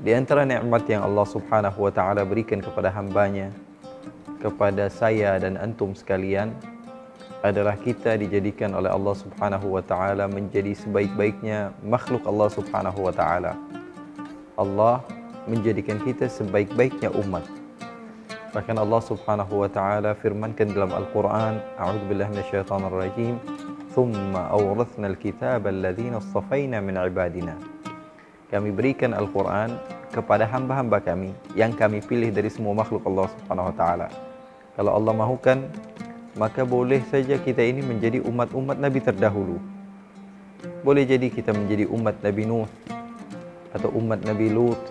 Di antara nikmat yang Allah Subhanahu wa taala berikan kepada hambanya, kepada saya dan antum sekalian, adalah kita dijadikan oleh Allah Subhanahu wa taala menjadi sebaik-baiknya makhluk Allah Subhanahu wa taala. Allah menjadikan kita sebaik-baiknya umat. Bahkan Allah Subhanahu wa taala firmankan dalam Al-Qur'an, a'udzubillahi minasyaitonir rajim, "Tsumma awratsnal kitaba alladzina istafaina min ibadina." Kami berikan Al-Quran kepada hamba-hamba kami yang kami pilih dari semua makhluk Allah Subhanahu wa taala. Kalau Allah mahukan, maka boleh saja kita ini menjadi umat-umat Nabi terdahulu. Boleh jadi kita menjadi umat Nabi Nuh, atau umat Nabi Lut,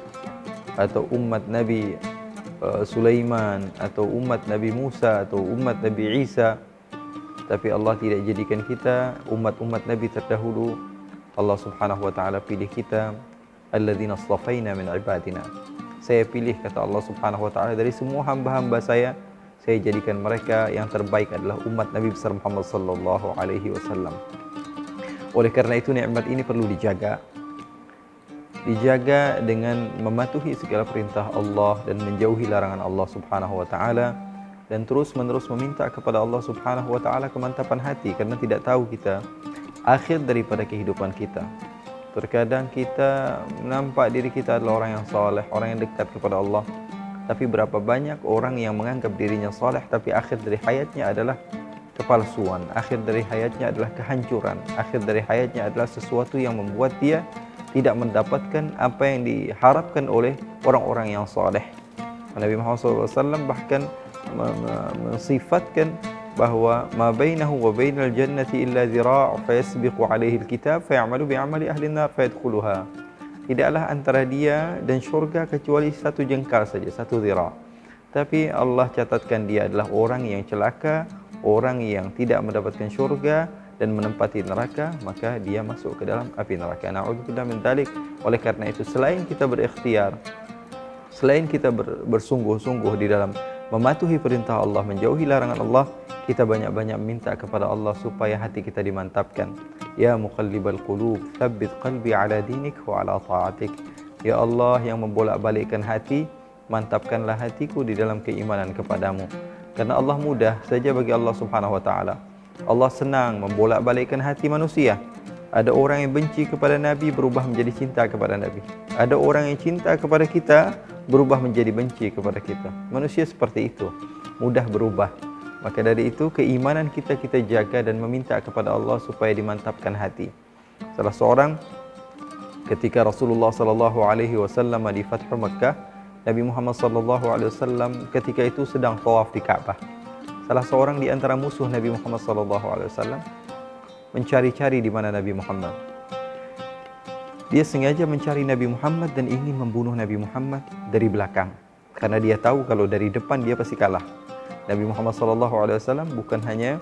atau umat Nabi Sulaiman, atau umat Nabi Musa, atau umat Nabi Isa. Tapi Allah tidak jadikan kita umat-umat Nabi terdahulu. Allah Subhanahu wa taala pilih kita, alladzina istafaina min ibadina. Saya pilih, kata Allah Subhanahu wa taala, dari semua hamba-hamba saya jadikan mereka yang terbaik adalah umat Nabi besar Muhammad sallallahu alaihi wasallam. Oleh karena itu nikmat ini perlu dijaga. Dijaga dengan mematuhi segala perintah Allah dan menjauhi larangan Allah Subhanahu wa taala, dan terus-menerus meminta kepada Allah Subhanahu wa taala kemantapan hati, karena tidak tahu kita akhir daripada kehidupan kita. Terkadang kita nampak diri kita adalah orang yang saleh, orang yang dekat kepada Allah. Tapi berapa banyak orang yang menganggap dirinya saleh, tapi akhir dari hayatnya adalah kepalsuan. Akhir dari hayatnya adalah kehancuran. Akhir dari hayatnya adalah sesuatu yang membuat dia tidak mendapatkan apa yang diharapkan oleh orang-orang yang saleh. Nabi Muhammad SAW bahkan mensifatkan bahwa ma bainahu wa bainal jannati illa zira' fayasbiqu alaihi alkitab fayamalu bi'amali ahli an-nar fayadkhuluha. Tidaklah antara dia dan syurga kecuali satu jengkal saja, satu zira'. Tapi Allah catatkan dia adalah orang yang celaka, orang yang tidak mendapatkan syurga dan menempati neraka, maka dia masuk ke dalam api neraka. Na'udzubillah min dzalik. Oleh karena itu, selain kita berikhtiar, selain kita bersungguh-sungguh di dalam mematuhi perintah Allah, menjauhi larangan Allah, kita banyak-banyak minta kepada Allah supaya hati kita dimantapkan. Ya muqallibal qulub, tsabbit qalbi ala dinik wa ala ta'atik. Ya Allah yang membolak-balikkan hati, mantapkanlah hatiku di dalam keimanan kepadamu. Karena Allah mudah saja bagi Allah Subhanahu wa taala. Allah senang membolak-balikkan hati manusia. Ada orang yang benci kepada Nabi berubah menjadi cinta kepada Nabi. Ada orang yang cinta kepada kita berubah menjadi benci kepada kita. Manusia seperti itu, mudah berubah. Maka dari itu keimanan kita jaga dan meminta kepada Allah supaya dimantapkan hati. Salah seorang ketika Rasulullah sallallahu alaihi wasallam di Fathu Makkah, Nabi Muhammad sallallahu alaihi wasallam ketika itu sedang tawaf di Ka'bah. Salah seorang di antara musuh Nabi Muhammad sallallahu alaihi wasallam mencari-cari di mana Nabi Muhammad. Dia sengaja mencari Nabi Muhammad dan ingin membunuh Nabi Muhammad dari belakang, karena dia tahu kalau dari depan dia pasti kalah. Nabi Muhammad SAW bukan hanya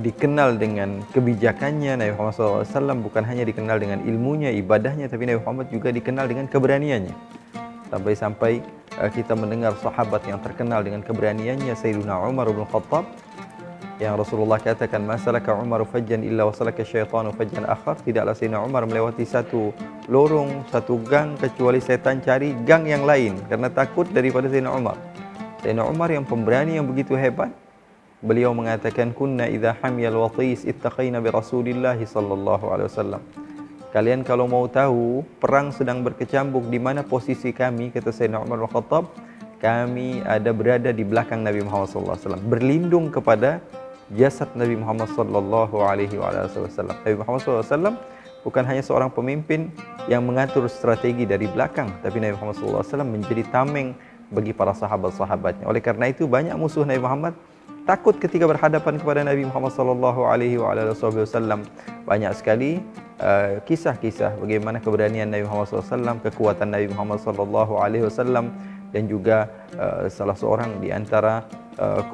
dikenal dengan kebijakannya, Nabi Muhammad SAW bukan hanya dikenal dengan ilmunya, ibadahnya, tapi Nabi Muhammad juga dikenal dengan keberaniannya. Sampai-sampai kita mendengar sahabat yang terkenal dengan keberaniannya, Sayyidina Umar bin Khattab, yang Rasulullah katakan, masalaka Umar fajjan illa wasalaka syaitanu fajjan akhar. Tidaklah Sayyidina Umar melewati satu lorong, satu gang, kecuali setan cari gang yang lain karena takut daripada Sayyidina Umar. Sayyidina Umar yang pemberani, yang begitu hebat, beliau mengatakan, kunna idza hamiyal watis ittaqaina bi Rasulillah sallallahu alaihi wasallam. Kalian kalau mau tahu perang sedang berkecambuk di mana posisi kami, kata Sayyidina Umar bin Khattab, kami ada berada di belakang Nabi Muhammad sallallahu alaihi wasallam, berlindung kepada jasad Nabi Muhammad sallallahu alaihi wasallam. Nabi Muhammad sallallahu alaihi wasallam bukan hanya seorang pemimpin yang mengatur strategi dari belakang, tapi Nabi Muhammad sallallahu alaihi wasallam menjadi tameng bagi para sahabat-sahabatnya. Oleh karena itu banyak musuh Nabi Muhammad takut ketika berhadapan kepada Nabi Muhammad sallallahu alaihi wasallam. Banyak sekali kisah-kisah bagaimana keberanian Nabi Muhammad sallallahu alaihi wasallam, kekuatan Nabi Muhammad sallallahu alaihi wasallam, dan juga salah seorang di antara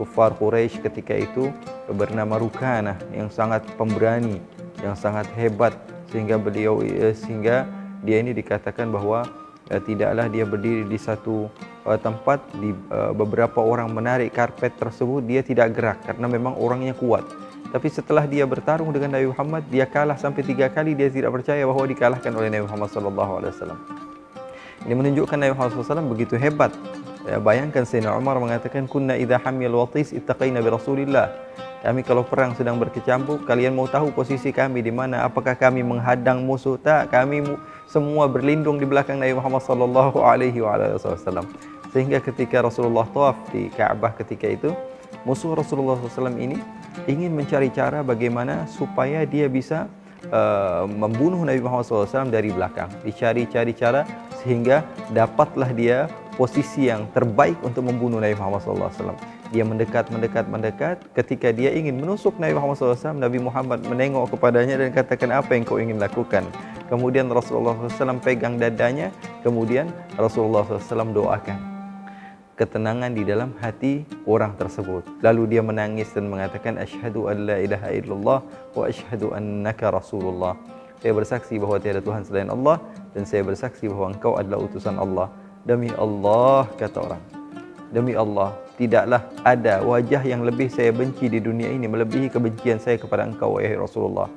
kufar Quraisy ketika itu bernama Rukanah, yang sangat pemberani, yang sangat hebat, sehingga dia ini dikatakan bahwa tidaklah dia berdiri di satu tempat, di beberapa orang menarik karpet tersebut, dia tidak gerak karena memang orangnya kuat. Tapi setelah dia bertarung dengan Nabi Muhammad, dia kalah sampai 3 kali. Dia tidak percaya bahwa dikalahkan oleh Nabi Muhammad SAW. Ini menunjukkan Nabi Muhammad SAW begitu hebat. Ya, bayangkan Sayyidina Umar mengatakan, kunna idha hamil watis ittaqaina bi Rasulillah. Kami kalau perang sedang berkecamuk, kalian mau tahu posisi kami di mana? Apakah kami menghadang musuh? Tak, kami semua berlindung di belakang Nabi Muhammad SAW. Sehingga ketika Rasulullah tawaf di Ka'bah ketika itu, musuh Rasulullah SAW ini ingin mencari cara bagaimana supaya dia bisa membunuh Nabi Muhammad SAW dari belakang. Dicari-cari cara sehingga dapatlah dia posisi yang terbaik untuk membunuh Nabi Muhammad SAW. Dia mendekat. Ketika dia ingin menusuk Nabi Muhammad SAW, Nabi Muhammad menengok kepadanya dan katakan, apa yang kau ingin lakukan? Kemudian Rasulullah SAW pegang dadanya. Kemudian Rasulullah SAW doakan ketenangan di dalam hati orang tersebut. Lalu dia menangis dan mengatakan, asyhadu an la ilaha illallah wa asyhadu annaka rasulullah. Saya bersaksi bahwa tiada Tuhan selain Allah, dan saya bersaksi bahwa engkau adalah utusan Allah. Demi Allah, kata orang, demi Allah, tidaklah ada wajah yang lebih saya benci di dunia ini melebihi kebencian saya kepada engkau, wahai Rasulullah.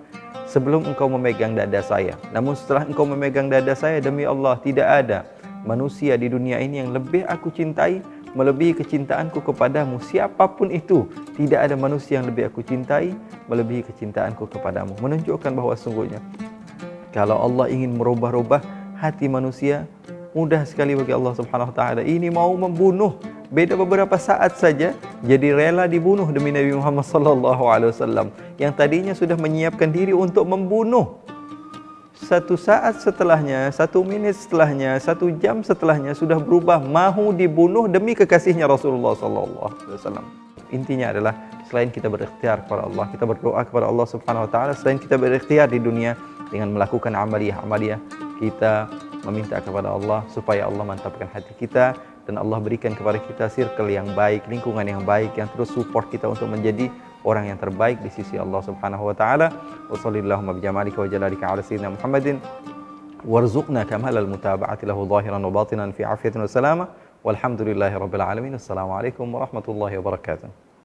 Sebelum engkau memegang dada saya, namun setelah engkau memegang dada saya, demi Allah, tidak ada manusia di dunia ini yang lebih aku cintai melebihi kecintaanku kepadamu. Siapapun itu, tidak ada manusia yang lebih aku cintai melebihi kecintaanku kepadamu. Menunjukkan bahawa sungguhnya kalau Allah ingin merubah-rubah hati manusia, mudah sekali bagi Allah Subhanahu wa taala. Ini mau membunuh, beda beberapa saat saja jadi rela dibunuh demi Nabi Muhammad SAW yang tadinya sudah menyiapkan diri untuk membunuh. 1 saat setelahnya, 1 menit setelahnya, 1 jam setelahnya sudah berubah, mahu dibunuh demi kekasihnya Rasulullah SAW. Intinya adalah selain kita berikhtiar kepada Allah, kita berdoa kepada Allah Subhanahu wa taala, selain kita berikhtiar di dunia dengan melakukan amaliyah, kita meminta kepada Allah supaya Allah mantapkan hati kita dan Allah berikan kepada kita circle yang baik, lingkungan yang baik yang terus support kita untuk menjadi orang yang terbaik di sisi Allah Subhanahu wa taala. Wa sallallahu bijamalika wa jalalika ala sayyidina Muhammadin warzuqna kamalal mutaba'ati lahu zahiran wa batinan fi afiyatin wa salama walhamdulillahi rabbil alamin. Assalamualaikum warahmatullahi wabarakatuh.